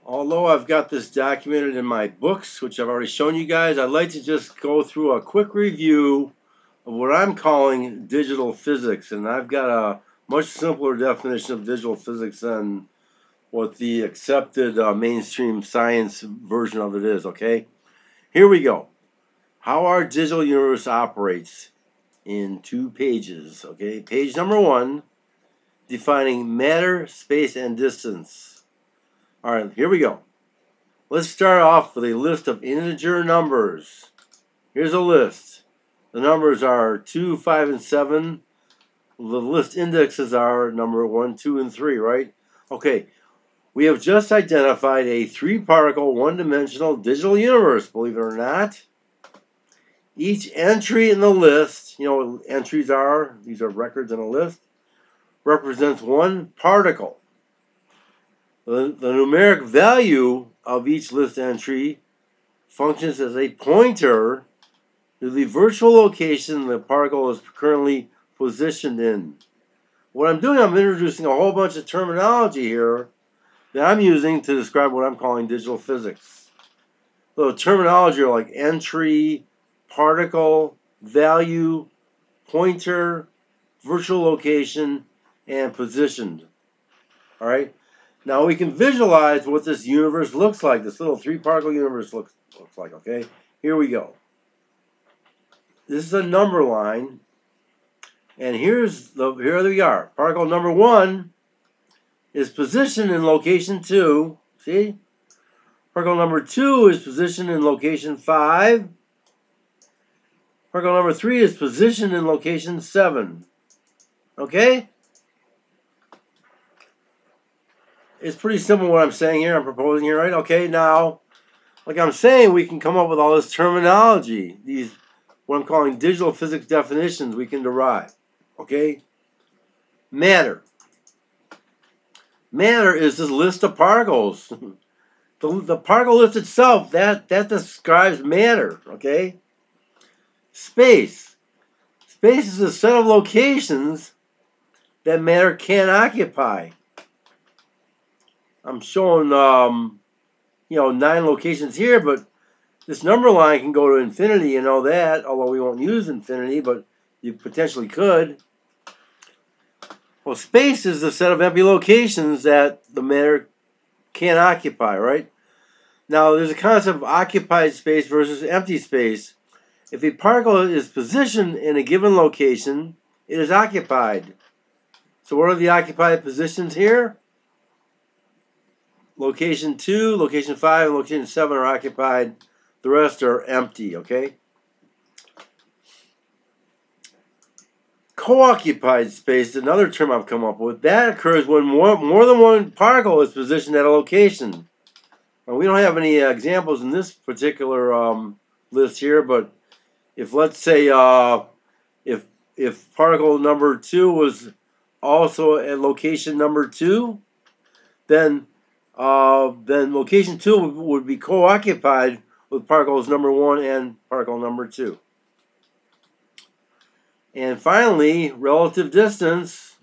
Although I've got this documented in my books, which I've already shown you guys, I'd like to just go through a quick review of what I'm calling digital physics. And I've got a much simpler definition of digital physics than what the accepted mainstream science version of it is, okay? Here we go. How our digital universe operates in 2 pages, okay? Page number 1, defining matter, space, and distance. All right, here we go. Let's start off with a list of integer numbers. Here's a list. The numbers are 2, 5, and 7. The list indexes are number 1, 2, and 3, right? Okay, we have just identified a 3-particle, one-dimensional digital universe, believe it or not. Each entry in the list, you know what entries are? These are records in a list, represents 1 particle. The numeric value of each list entry functions as a pointer to the virtual location the particle is currently positioned in. What I'm doing, I'm introducing a whole bunch of terminology here that I'm using to describe what I'm calling digital physics. So the terminology are like entry, particle, value, pointer, virtual location, and positioned. All right? Now we can visualize what this universe looks like. This little 3-particle universe looks like, okay? Here we go. This is a number line. And here we are. Particle number 1 is positioned in location 2. See? Particle number 2 is positioned in location 5. Particle number 3 is positioned in location 7. Okay? It's pretty simple what I'm saying here. I'm proposing here, right? Okay, now, like I'm saying, we can come up with all this terminology. These, what I'm calling digital physics definitions, we can derive. Okay? Matter. Matter is this list of particles. The particle list itself, that describes matter. Okay? Space. Space is a set of locations that matter can occupy. I'm showing, 9 locations here, but this number line can go to infinity, you know that, although we won't use infinity, but you potentially could. Well, space is the set of empty locations that the matter can occupy, right? Now, there's a concept of occupied space versus empty space. If a particle is positioned in a given location, it is occupied. So what are the occupied positions here? Location 2, location 5, and location 7 are occupied. The rest are empty, okay? Co-occupied space is another term I've come up with. That occurs when more than one particle is positioned at a location. Now, we don't have any examples in this particular list here, but if, let's say, if particle number 2 was also at location number 2, then location 2 would be co-occupied with particles number 1 and particle number 2. And finally, relative distance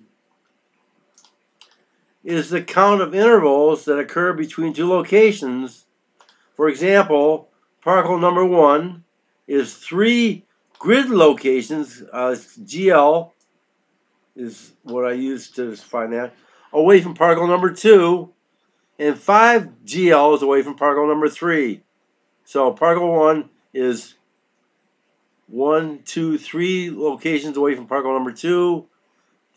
is the count of intervals that occur between 2 locations. For example, particle number 1 is 3 grid locations, GL is what I use to find that, away from particle number 2, and 5 GL is away from particle number 3. So particle 1 is 1, 2, 3 locations away from particle number 2,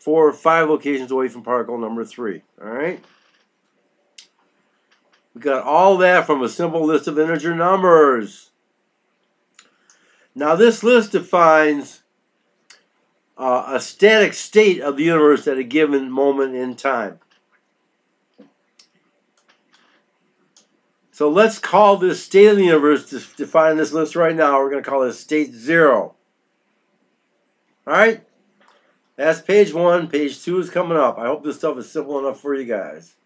4 or 5 locations away from particle number 3. All right? We got all that from a simple list of integer numbers. Now this list defines a static state of the universe at a given moment in time. So let's call this state of the universe, to define this list right now, we're going to call it state 0. Alright? That's page 1. Page 2 is coming up. I hope this stuff is simple enough for you guys.